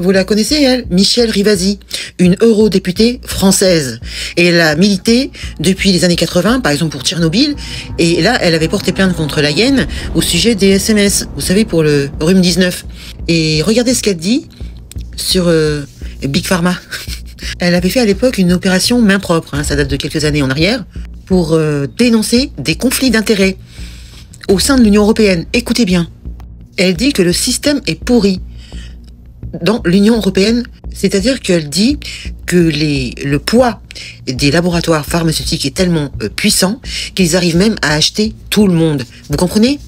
Vous la connaissez, elle? Michèle Rivasi, une eurodéputée française. Et elle a milité depuis les années 80, par exemple pour Tchernobyl. Et là, elle avait porté plainte contre la Yen au sujet des SMS, vous savez, pour le rhume 19. Et regardez ce qu'elle dit sur Big Pharma. Elle avait fait à l'époque une opération main propre, hein, ça date de quelques années en arrière, pour dénoncer des conflits d'intérêts au sein de l'Union européenne. Écoutez bien. Elle dit que le système est pourri dans l'Union européenne, c'est-à-dire qu'elle dit que le poids des laboratoires pharmaceutiques est tellement puissant qu'ils arrivent même à acheter tout le monde. Vous comprenez?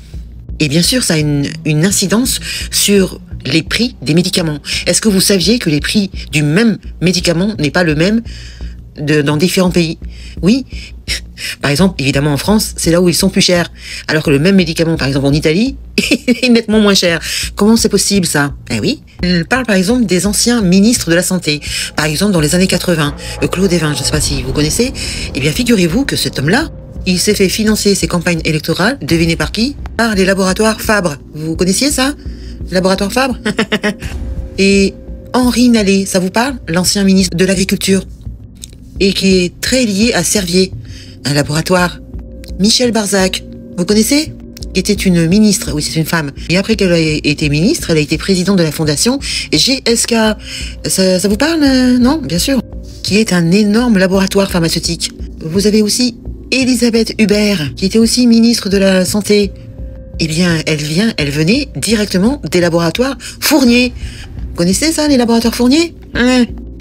Et bien sûr, ça a une incidence sur les prix des médicaments. Est-ce que vous saviez que les prix du même médicament n'est pas le même dans différents pays? Oui. Par exemple, évidemment en France, c'est là où ils sont plus chers. Alors que le même médicament, par exemple en Italie, est nettement moins cher. Comment c'est possible ça? Eh oui. Elle parle par exemple des anciens ministres de la Santé. Par exemple dans les années 80, Claude Évin, je ne sais pas si vous connaissez. Eh bien figurez-vous que cet homme-là, il s'est fait financer ses campagnes électorales, devinez par qui? Par les laboratoires Fabre. Vous connaissiez ça? Laboratoire Fabre? Et Henri Nallet, ça vous parle? L'ancien ministre de l'Agriculture. Et qui est très lié à Servier, un laboratoire. Michel Barzac, vous connaissez? Qui était une ministre, oui c'est une femme. Et après qu'elle ait été ministre, elle a été présidente de la fondation GSK. Ça vous parle? Non? Bien sûr. Qui est un énorme laboratoire pharmaceutique. Vous avez aussi Elisabeth Hubert, qui était aussi ministre de la Santé. Eh bien, elle venait directement des laboratoires Fournier. Vous connaissez ça, les laboratoires Fournier?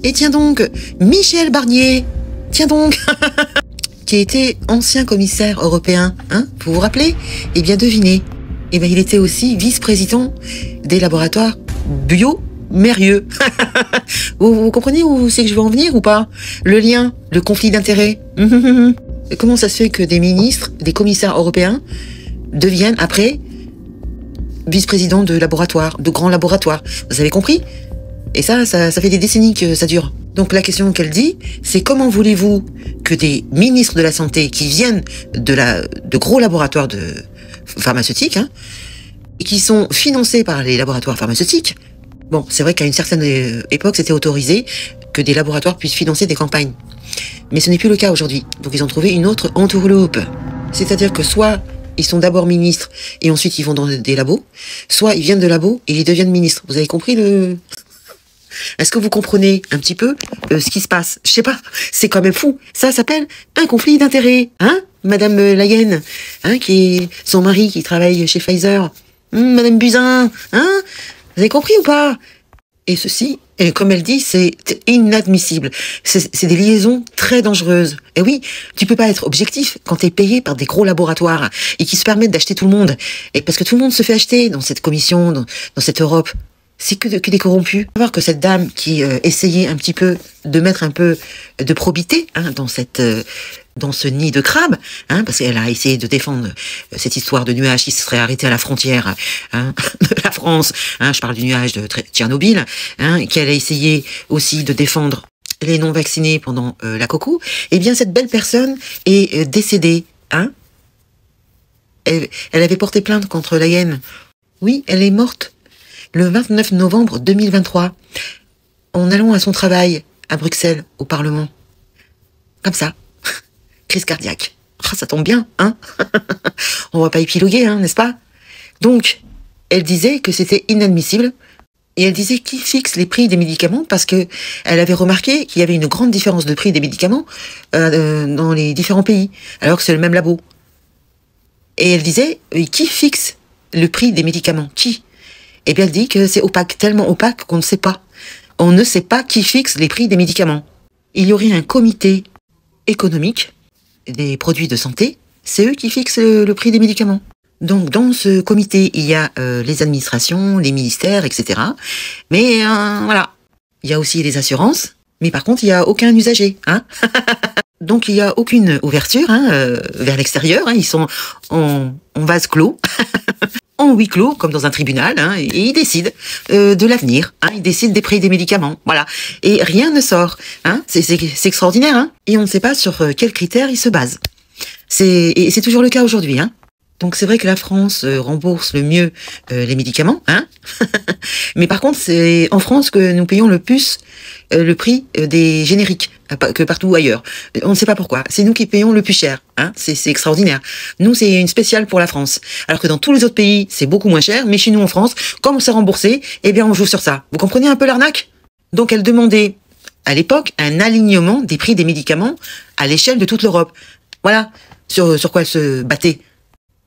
Et tiens donc, Michel Barnier, tiens donc, qui était ancien commissaire européen, hein, vous vous rappelez? Eh bien, devinez, eh bien, il était aussi vice-président des laboratoires Bio-Mérieux. Vous comprenez où c'est que je veux en venir ou pas? Le lien, le conflit d'intérêts. Comment ça se fait que des ministres, des commissaires européens deviennent après vice-président de laboratoires, de grands laboratoires? Vous avez compris? Et ça fait des décennies que ça dure. Donc la question qu'elle dit, c'est comment voulez-vous que des ministres de la Santé qui viennent de gros laboratoires pharmaceutiques, hein, et qui sont financés par les laboratoires pharmaceutiques, bon, c'est vrai qu'à une certaine époque, c'était autorisé que des laboratoires puissent financer des campagnes. Mais ce n'est plus le cas aujourd'hui. Donc ils ont trouvé une autre entourloupe. C'est-à-dire que soit ils sont d'abord ministres et ensuite ils vont dans des labos, soit ils viennent de labos et ils deviennent ministres. Vous avez compris le... Est-ce que vous comprenez un petit peu ce qui se passe? Je sais pas, c'est quand même fou. Ça s'appelle un conflit d'intérêts, hein, Madame Layen, hein, qui est son mari qui travaille chez Pfizer. Madame Buzyn, hein, vous avez compris ou pas? Et ceci, et comme elle dit, c'est inadmissible. C'est des liaisons très dangereuses. Et oui, tu peux pas être objectif quand t'es payé par des gros laboratoires et qui se permettent d'acheter tout le monde. Et parce que tout le monde se fait acheter dans cette commission, dans cette Europe. C'est que des corrompus. On va voir que cette dame qui essayait un petit peu de mettre un peu de probité, hein, dans ce nid de crabe, hein, parce qu'elle a essayé de défendre cette histoire de nuage qui se serait arrêté à la frontière, hein, de la France, hein, je parle du nuage de Tchernobyl, hein, qu'elle a essayé aussi de défendre les non-vaccinés pendant la coco. Eh bien, cette belle personne est décédée, hein. Elle avait porté plainte contre la Yen. Oui, elle est morte le 29 novembre 2023, en allant à son travail à Bruxelles, au Parlement. Comme ça. Crise cardiaque. Oh, ça tombe bien, hein. On va pas épiloguer, hein, n'est-ce pas? Donc, elle disait que c'était inadmissible, et elle disait qui fixe les prix des médicaments, parce que elle avait remarqué qu'il y avait une grande différence de prix des médicaments dans les différents pays, alors que c'est le même labo. Et elle disait, qui fixe le prix des médicaments? Qui? Eh bien, elle dit que c'est opaque, tellement opaque qu'on ne sait pas. On ne sait pas qui fixe les prix des médicaments. Il y aurait un comité économique des produits de santé, c'est eux qui fixent le prix des médicaments. Donc, dans ce comité, il y a les administrations, les ministères, etc. Mais voilà, il y a aussi les assurances, mais par contre, il n'y a aucun usager, hein. Donc, il n'y a aucune ouverture, hein, vers l'extérieur, hein. Ils sont en vase clos. En huis clos, comme dans un tribunal, hein, et ils décident de l'avenir, hein, ils décident des prix des médicaments, voilà. Et rien ne sort, hein, c'est extraordinaire, hein. Et on ne sait pas sur quels critères ils se basent. Et c'est toujours le cas aujourd'hui, hein. Donc c'est vrai que la France rembourse le mieux les médicaments, hein. Mais par contre, c'est en France que nous payons le plus le prix des génériques que partout ailleurs. On ne sait pas pourquoi. C'est nous qui payons le plus cher, hein. C'est extraordinaire. Nous, c'est une spéciale pour la France. Alors que dans tous les autres pays, c'est beaucoup moins cher. Mais chez nous en France, comme c'est remboursé, eh bien on joue sur ça. Vous comprenez un peu l'arnaque? Donc elle demandait à l'époque un alignement des prix des médicaments à l'échelle de toute l'Europe. Voilà sur quoi elle se battait.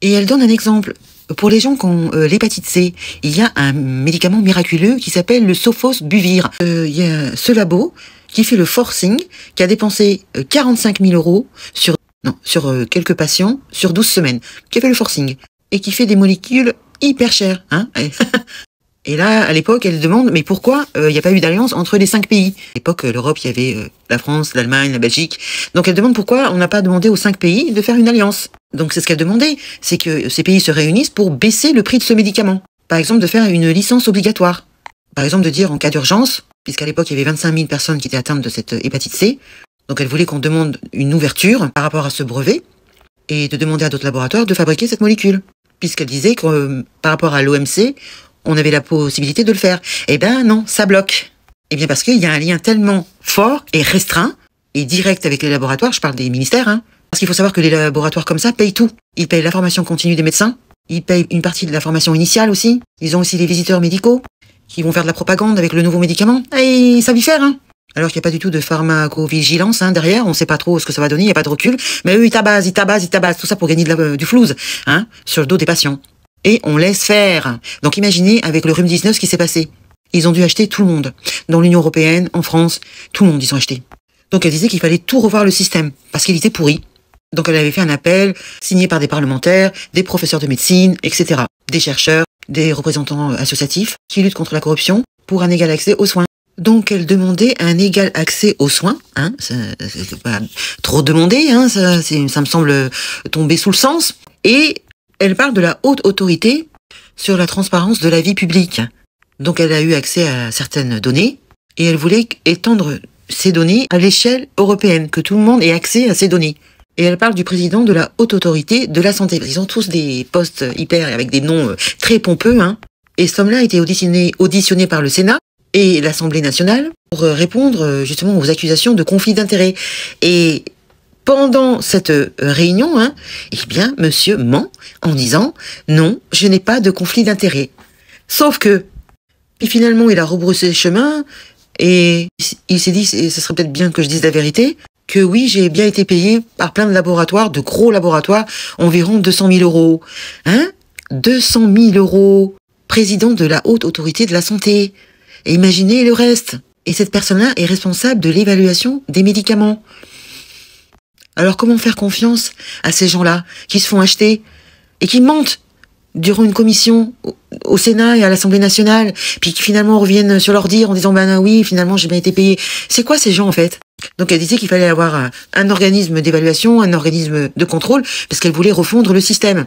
Et elle donne un exemple. Pour les gens qui ont l'hépatite C, il y a un médicament miraculeux qui s'appelle le Sofosbuvir. Il y a ce labo qui fait le forcing, qui a dépensé 45 000 € sur quelques patients sur 12 semaines, qui a fait le forcing, et qui fait des molécules hyper chères. Hein. Et là, à l'époque, elle demande, mais pourquoi il n'y a pas eu d'alliance entre les 5 pays? À l'époque, l'Europe, il y avait la France, l'Allemagne, la Belgique. Donc elle demande pourquoi on n'a pas demandé aux 5 pays de faire une alliance. Donc c'est ce qu'elle demandait, c'est que ces pays se réunissent pour baisser le prix de ce médicament. Par exemple, de faire une licence obligatoire. Par exemple, de dire en cas d'urgence, puisqu'à l'époque, il y avait 25 000 personnes qui étaient atteintes de cette hépatite C. Donc elle voulait qu'on demande une ouverture par rapport à ce brevet et de demander à d'autres laboratoires de fabriquer cette molécule. Puisqu'elle disait que par rapport à l'OMC, on avait la possibilité de le faire. Eh ben non, ça bloque. Eh bien parce qu'il y a un lien tellement fort et restreint et direct avec les laboratoires, je parle des ministères, hein. Parce qu'il faut savoir que les laboratoires comme ça payent tout. Ils payent la formation continue des médecins, ils payent une partie de la formation initiale aussi, ils ont aussi les visiteurs médicaux qui vont faire de la propagande avec le nouveau médicament, et ils savent y faire, hein. Alors qu'il n'y a pas du tout de pharmacovigilance hein, derrière, on ne sait pas trop ce que ça va donner, il n'y a pas de recul, mais eux ils tabassent, tout ça pour gagner du flouze, hein, sur le dos des patients. Et on laisse faire. Donc imaginez avec le rhume-19 ce qui s'est passé. Ils ont dû acheter tout le monde. Dans l'Union européenne, en France, tout le monde ils ont acheté. Donc elle disait qu'il fallait tout revoir le système, parce qu'il était pourri. Donc elle avait fait un appel, signé par des parlementaires, des professeurs de médecine, etc. Des chercheurs, des représentants associatifs, qui luttent contre la corruption pour un égal accès aux soins. Donc elle demandait un égal accès aux soins, hein, c'est pas trop demandé, hein, ça me semble tomber sous le sens. Et elle parle de la haute autorité sur la transparence de la vie publique. Donc elle a eu accès à certaines données et elle voulait étendre ces données à l'échelle européenne, que tout le monde ait accès à ces données. Et elle parle du président de la haute autorité de la santé. Ils ont tous des postes hyper avec des noms très pompeux, hein. Et cet homme-là a été auditionné par le Sénat et l'Assemblée nationale pour répondre justement aux accusations de conflit d'intérêts. Et pendant cette réunion, hein, eh bien, monsieur ment en disant « Non, je n'ai pas de conflit d'intérêts ». Sauf que, puis finalement, il a rebroussé chemin et il s'est dit « Ce serait peut-être bien que je dise la vérité », que oui, j'ai bien été payé par plein de laboratoires, de gros laboratoires, environ 200 000 €. Hein? 200 000 €, président de la haute autorité de la santé. Et imaginez le reste. Et cette personne-là est responsable de l'évaluation des médicaments. Alors comment faire confiance à ces gens-là qui se font acheter et qui mentent durant une commission au Sénat et à l'Assemblée nationale, puis qui finalement reviennent sur leur dire en disant ben oui, finalement j'ai bien été payé. C'est quoi ces gens en fait? Donc elle disait qu'il fallait avoir un organisme d'évaluation, un organisme de contrôle, parce qu'elle voulait refondre le système.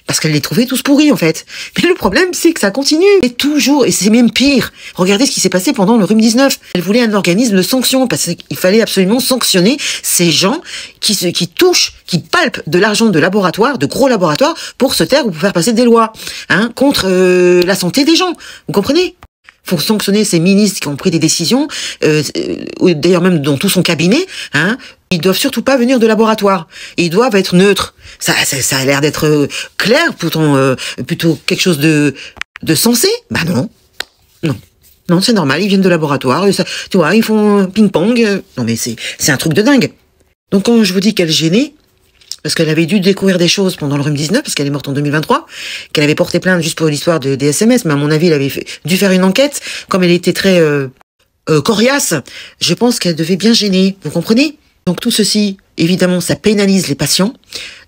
Parce qu'elle les trouvait tous pourris en fait. Mais le problème c'est que ça continue. Et toujours, et c'est même pire. Regardez ce qui s'est passé pendant le rhume-19. Elle voulait un organisme de sanction, parce qu'il fallait absolument sanctionner ces gens qui touchent, qui palpent de l'argent de laboratoires, de gros laboratoires, pour se taire ou pour faire passer des lois, hein, contre la santé des gens. Vous comprenez? Faut sanctionner ces ministres qui ont pris des décisions, d'ailleurs même dans tout son cabinet, hein. Ils doivent surtout pas venir de laboratoire. Ils doivent être neutres. Ça a l'air d'être clair, plutôt quelque chose de sensé. Bah non. Non, c'est normal, ils viennent de laboratoire. Ça, tu vois, ils font ping-pong. Non mais c'est un truc de dingue. Donc quand je vous dis qu'elle gênait, parce qu'elle avait dû découvrir des choses pendant le rhume-19, parce qu'elle est morte en 2023, qu'elle avait porté plainte juste pour l'histoire des SMS, mais à mon avis, elle avait dû faire une enquête, comme elle était très coriace, je pense qu'elle devait bien gêner, vous comprenez? Donc tout ceci, évidemment, ça pénalise les patients.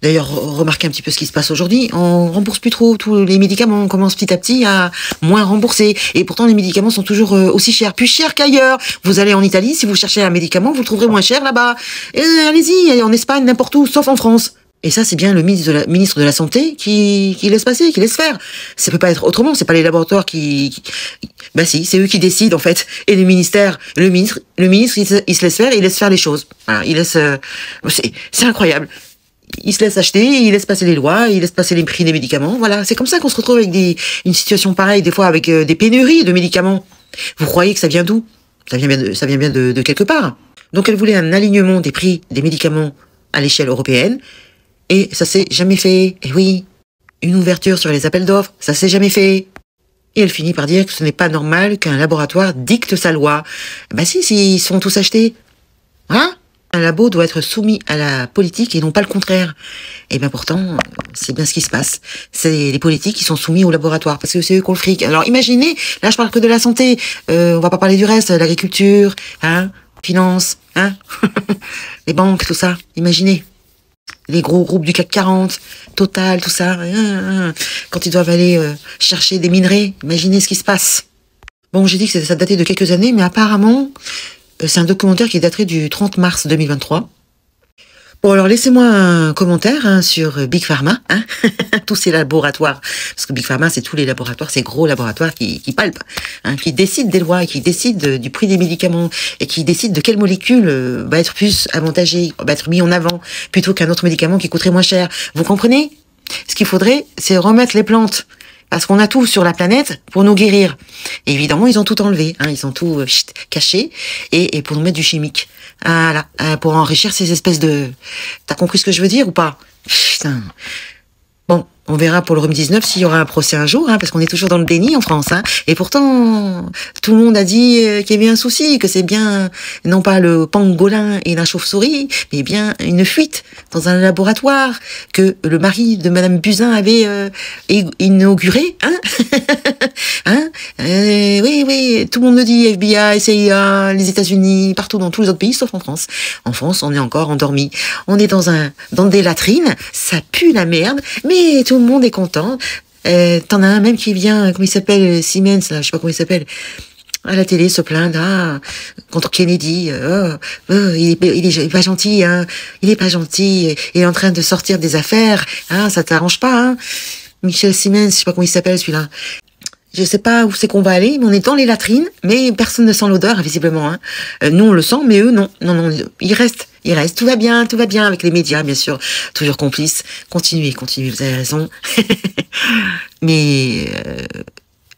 D'ailleurs, remarquez un petit peu ce qui se passe aujourd'hui. On rembourse plus trop tous les médicaments. On commence petit à petit à moins rembourser. Et pourtant, les médicaments sont toujours aussi chers. Plus chers qu'ailleurs. Vous allez en Italie, si vous cherchez un médicament, vous le trouverez moins cher là-bas. Allez-y, en Espagne, n'importe où, sauf en France. Et ça, c'est bien le ministre de la Santé qui laisse passer, qui laisse faire. Ça peut pas être autrement. C'est pas les laboratoires bah si, c'est eux qui décident, en fait. Et le ministère, le ministre, il se laisse faire, il laisse faire les choses. Voilà, il laisse, c'est incroyable. il se laisse acheter, il laisse passer les lois, il laisse passer les prix des médicaments. Voilà, c'est comme ça qu'on se retrouve avec une situation pareille, des fois avec des pénuries de médicaments. Vous croyez que ça vient d'où? Ça vient bien de quelque part. Donc elle voulait un alignement des prix des médicaments à l'échelle européenne, et ça s'est jamais fait. Et oui, une ouverture sur les appels d'offres, ça s'est jamais fait. Et elle finit par dire que ce n'est pas normal qu'un laboratoire dicte sa loi. Ben si, ils sont tous achetés. Hein? Un labo doit être soumis à la politique et non pas le contraire. Et bien pourtant, c'est bien ce qui se passe. C'est les politiques qui sont soumis au laboratoire, parce que c'est eux qui ont le fric. Alors imaginez, là je parle que de la santé, on va pas parler du reste, l'agriculture, hein, finance, hein, les banques, tout ça, imaginez. Les gros groupes du CAC 40, Total, tout ça, quand ils doivent aller chercher des minerais, imaginez ce qui se passe. Bon, j'ai dit que ça datait de quelques années, mais apparemment, c'est un documentaire qui est daté du 30 mars 2023. Bon, alors laissez-moi un commentaire sur Big Pharma, hein, tous ces laboratoires, parce que Big Pharma, c'est tous les laboratoires, ces gros laboratoires qui palpent, hein, qui décident des lois, qui décident du prix des médicaments, et qui décident de quelle molécule va être plus avantagée, va être mis en avant, plutôt qu'un autre médicament qui coûterait moins cher. Vous comprenez? Ce qu'il faudrait, c'est remettre les plantes, parce qu'on a tout sur la planète pour nous guérir. Et évidemment, ils ont tout enlevé, hein, ils ont tout caché, et pour nous mettre du chimique. Voilà, pour enrichir ces espèces de... T'as compris ce que je veux dire ou pas? Putain. Bon, on verra pour le rhume 19 s'il y aura un procès un jour, hein, parce qu'on est toujours dans le déni en France. Hein. Et pourtant, tout le monde a dit qu'il y avait un souci, que c'est bien, non pas le pangolin et la chauve-souris, mais bien une fuite dans un laboratoire que le mari de Madame Buzyn avait inauguré. Hein, hein oui, tout le monde le dit, FBI, CIA, les États-Unis, partout dans tous les autres pays, sauf en France. En France, on est encore endormi. On est dans des latrines, ça pue la merde, mais tout le monde est content. T'en as un même qui vient, comment il s'appelle, Siemens, là, je sais pas comment il s'appelle, à la télé se plaindre, contre Kennedy, il est pas gentil, hein, il est pas gentil, il est en train de sortir des affaires, hein, ça t'arrange pas, hein. Michel Siemens, je sais pas comment il s'appelle celui-là. Je sais pas où c'est qu'on va aller, mais on est dans les latrines, mais personne ne sent l'odeur, visiblement, hein. Nous, on le sent, mais eux, non. Non, il reste. Tout va bien avec les médias, bien sûr. Toujours complices. Continuez, vous avez raison. Mais,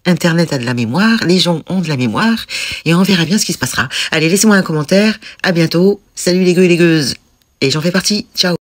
Internet a de la mémoire, les gens ont de la mémoire, et on verra bien ce qui se passera. Allez, laissez-moi un commentaire. À bientôt. Salut les gueux et les gueuses. Et j'en fais partie. Ciao.